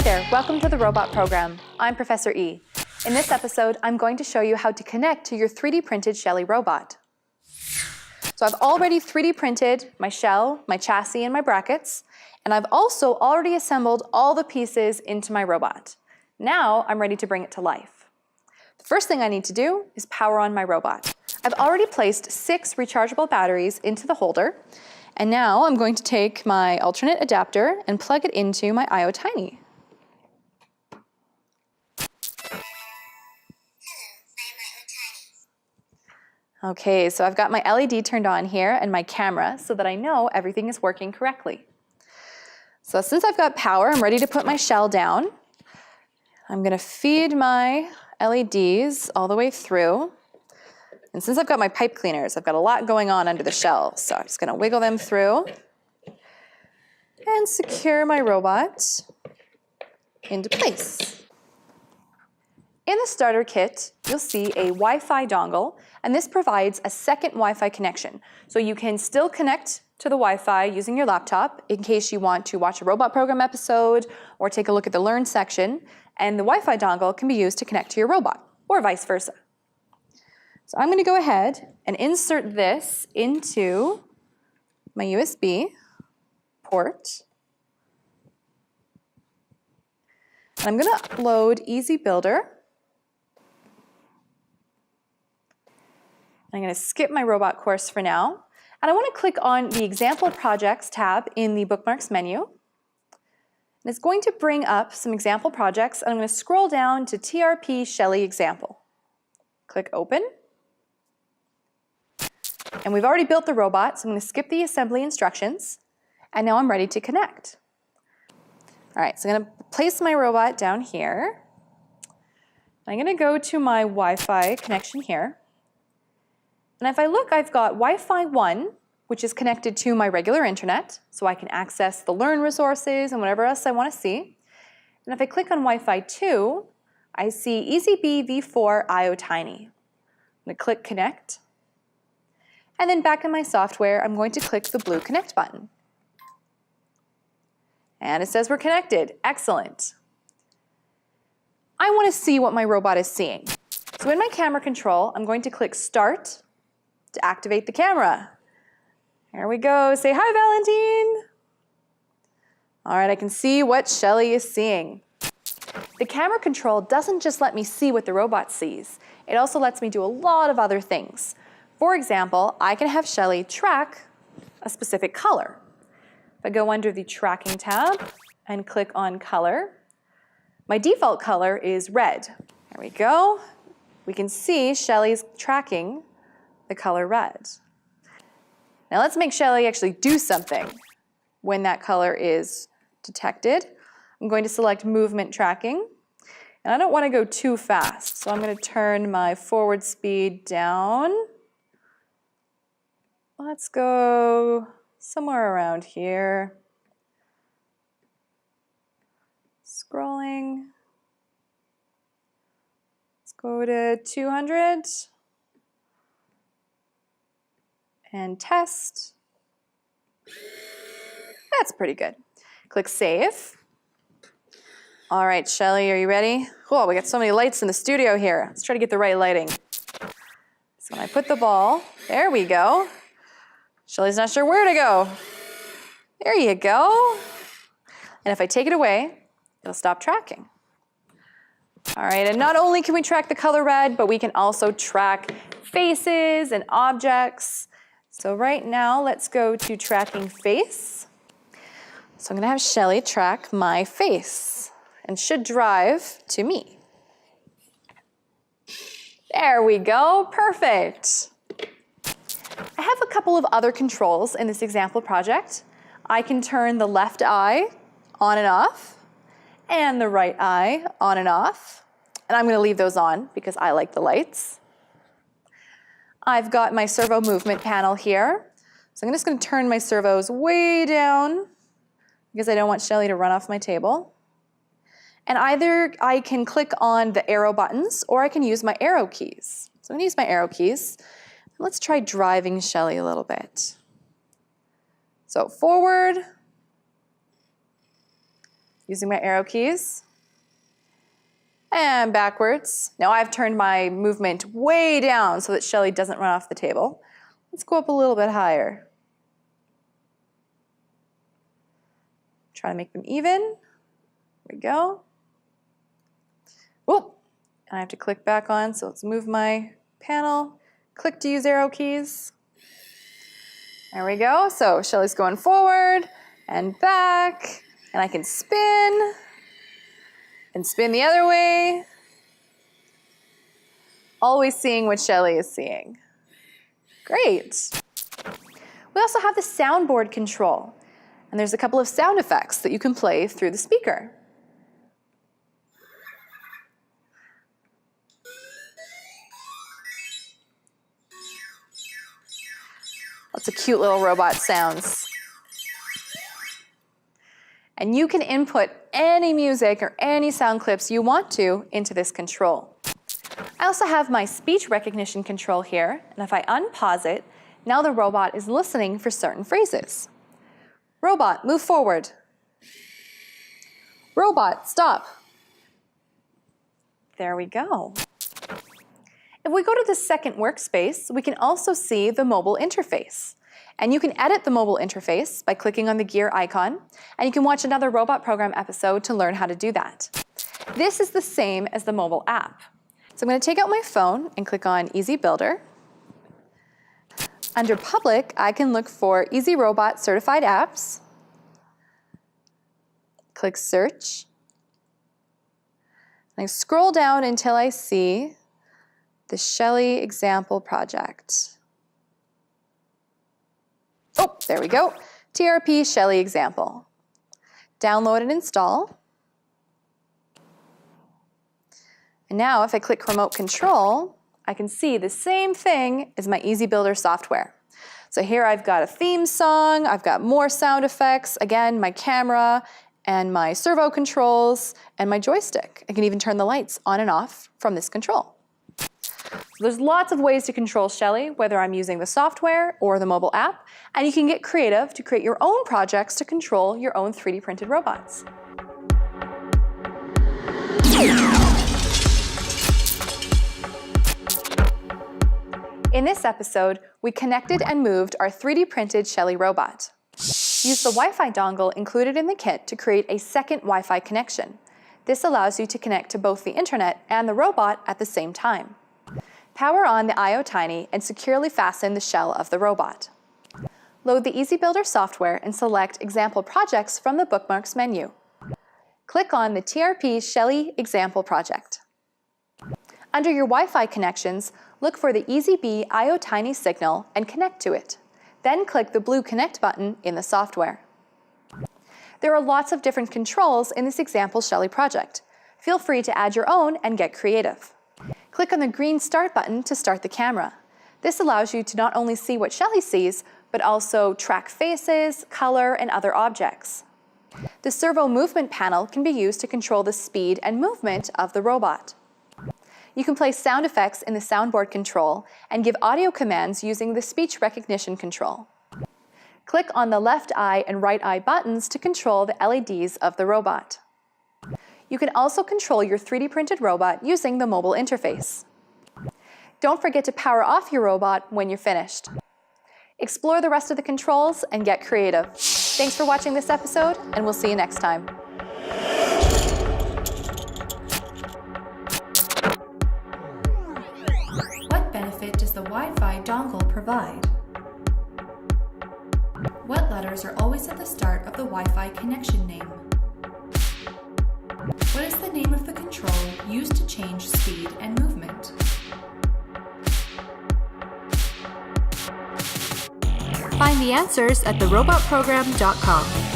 there, welcome to the Robot Program. I'm Professor E. In this episode, I'm going to show you how to connect to your 3D printed Shell-E robot. So I've already 3D printed my shell, my chassis, and my brackets, and I've also already assembled all the pieces into my robot. Now I'm ready to bring it to life. The first thing I need to do is power on my robot. I've already placed 6 rechargeable batteries into the holder, and now I'm going to take my alternate adapter and plug it into my IoTiny. Okay, so I've got my LED turned on here and my camera so that I know everything is working correctly. So since I've got power, I'm ready to put my shell down. I'm going to feed my LEDs all the way through. And since I've got my pipe cleaners, I've got a lot going on under the shell. So I'm just going to wiggle them through and secure my robot into place. In the starter kit, you'll see a Wi-Fi dongle, and this provides a second Wi-Fi connection. So you can still connect to the Wi-Fi using your laptop in case you want to watch a Robot Program episode or take a look at the Learn section, and the Wi-Fi dongle can be used to connect to your robot, or vice versa. So I'm going to go ahead and insert this into my USB port. And I'm going to load Easy Builder. I'm going to skip my robot course for now, and I want to click on the Example Projects tab in the Bookmarks menu. And it's going to bring up some example projects, and I'm going to scroll down to TRP Shell-E Example. Click Open. And we've already built the robot, so I'm going to skip the assembly instructions, and now I'm ready to connect. All right, so I'm going to place my robot down here. I'm going to go to my Wi-Fi connection here. And if I look, I've got Wi-Fi 1, which is connected to my regular internet, so I can access the Learn resources and whatever else I want to see. And if I click on Wi-Fi 2, I see EasyB V4 IoTiny. I'm going to click Connect. And then back in my software, I'm going to click the blue Connect button. And it says we're connected. Excellent. I want to see what my robot is seeing. So in my camera control, I'm going to click Start to activate the camera. Here we go. Say hi, Valentine. All right, I can see what Shell-E is seeing. The camera control doesn't just let me see what the robot sees. It also lets me do a lot of other things. For example, I can have Shell-E track a specific color. If I go under the Tracking tab and click on Color, my default color is red. There we go. We can see Shell-E's tracking the color red. Now let's make Shell-E actually do something when that color is detected. I'm going to select Movement Tracking, and I don't want to go too fast, so I'm going to turn my forward speed down. Let's go somewhere around here. Scrolling. Let's go to 200. And test. That's pretty good. Click Save. All right, Shell-E, are you ready? Oh, we got so many lights in the studio here. Let's try to get the right lighting. So when I put the ball, there we go. Shell-E's not sure where to go. There you go. And if I take it away, it'll stop tracking. All right, and not only can we track the color red, but we can also track faces and objects. So right now, let's go to Tracking Face. So I'm going to have Shell-E track my face and should drive to me. There we go, perfect. I have a couple of other controls in this example project. I can turn the left eye on and off, and the right eye on and off. And I'm going to leave those on because I like the lights. I've got my servo movement panel here. So I'm just going to turn my servos way down because I don't want Shell-E to run off my table. And either I can click on the arrow buttons or I can use my arrow keys. So I'm going to use my arrow keys. Let's try driving Shell-E a little bit. So forward, using my arrow keys. And backwards. Now I've turned my movement way down so that Shell-E doesn't run off the table. Let's go up a little bit higher. Try to make them even. There we go. Whoop. And I have to click back on, so let's move my panel. Click to use arrow keys. There we go. So Shell-E's going forward and back, and I can spin and spin the other way. Always seeing what Shell-E is seeing. Great. We also have the soundboard control, and there's a couple of sound effects that you can play through the speaker. Lots of cute little robot sounds. And you can input any music or any sound clips you want to into this control. I also have my speech recognition control here, and if I unpause it, now the robot is listening for certain phrases. Robot, move forward. Robot, stop. There we go. If we go to the second workspace, we can also see the mobile interface. And you can edit the mobile interface by clicking on the gear icon, and you can watch another robot program episode to learn how to do that. This is the same as the mobile app. So I'm going to take out my phone and click on Easy Builder. Under Public, I can look for Easy Robot Certified Apps. Click Search. And I scroll down until I see the Shell-E example project. Oh, there we go. TRP Shell-E example. Download and install. And now if I click Remote Control, I can see the same thing as my Easy Builder software. So here I've got a theme song, I've got more sound effects, again, my camera, and my servo controls, and my joystick. I can even turn the lights on and off from this control. So there's lots of ways to control Shell-E, whether I'm using the software or the mobile app, and you can get creative to create your own projects to control your own 3D printed robots. In this episode, we connected and moved our 3D printed Shell-E robot. Use the Wi-Fi dongle included in the kit to create a second Wi-Fi connection. This allows you to connect to both the internet and the robot at the same time. Power on the IoTiny and securely fasten the shell of the robot. Load the Easy Builder software and select Example Projects from the Bookmarks menu. Click on the TRP Shell-E example project. Under your Wi-Fi connections, look for the EasyB IoTiny signal and connect to it. Then click the blue Connect button in the software. There are lots of different controls in this example Shell-E project. Feel free to add your own and get creative. Click on the green Start button to start the camera. This allows you to not only see what Shell-E sees, but also track faces, color, and other objects. The servo movement panel can be used to control the speed and movement of the robot. You can play sound effects in the soundboard control and give audio commands using the speech recognition control. Click on the left eye and right eye buttons to control the LEDs of the robot. You can also control your 3D printed robot using the mobile interface. Don't forget to power off your robot when you're finished. Explore the rest of the controls and get creative. Thanks for watching this episode, and we'll see you next time. What benefit does the Wi-Fi dongle provide? What letters are always at the start of the Wi-Fi connection name? What is the name of the control used to change speed and movement? Find the answers at therobotprogram.com.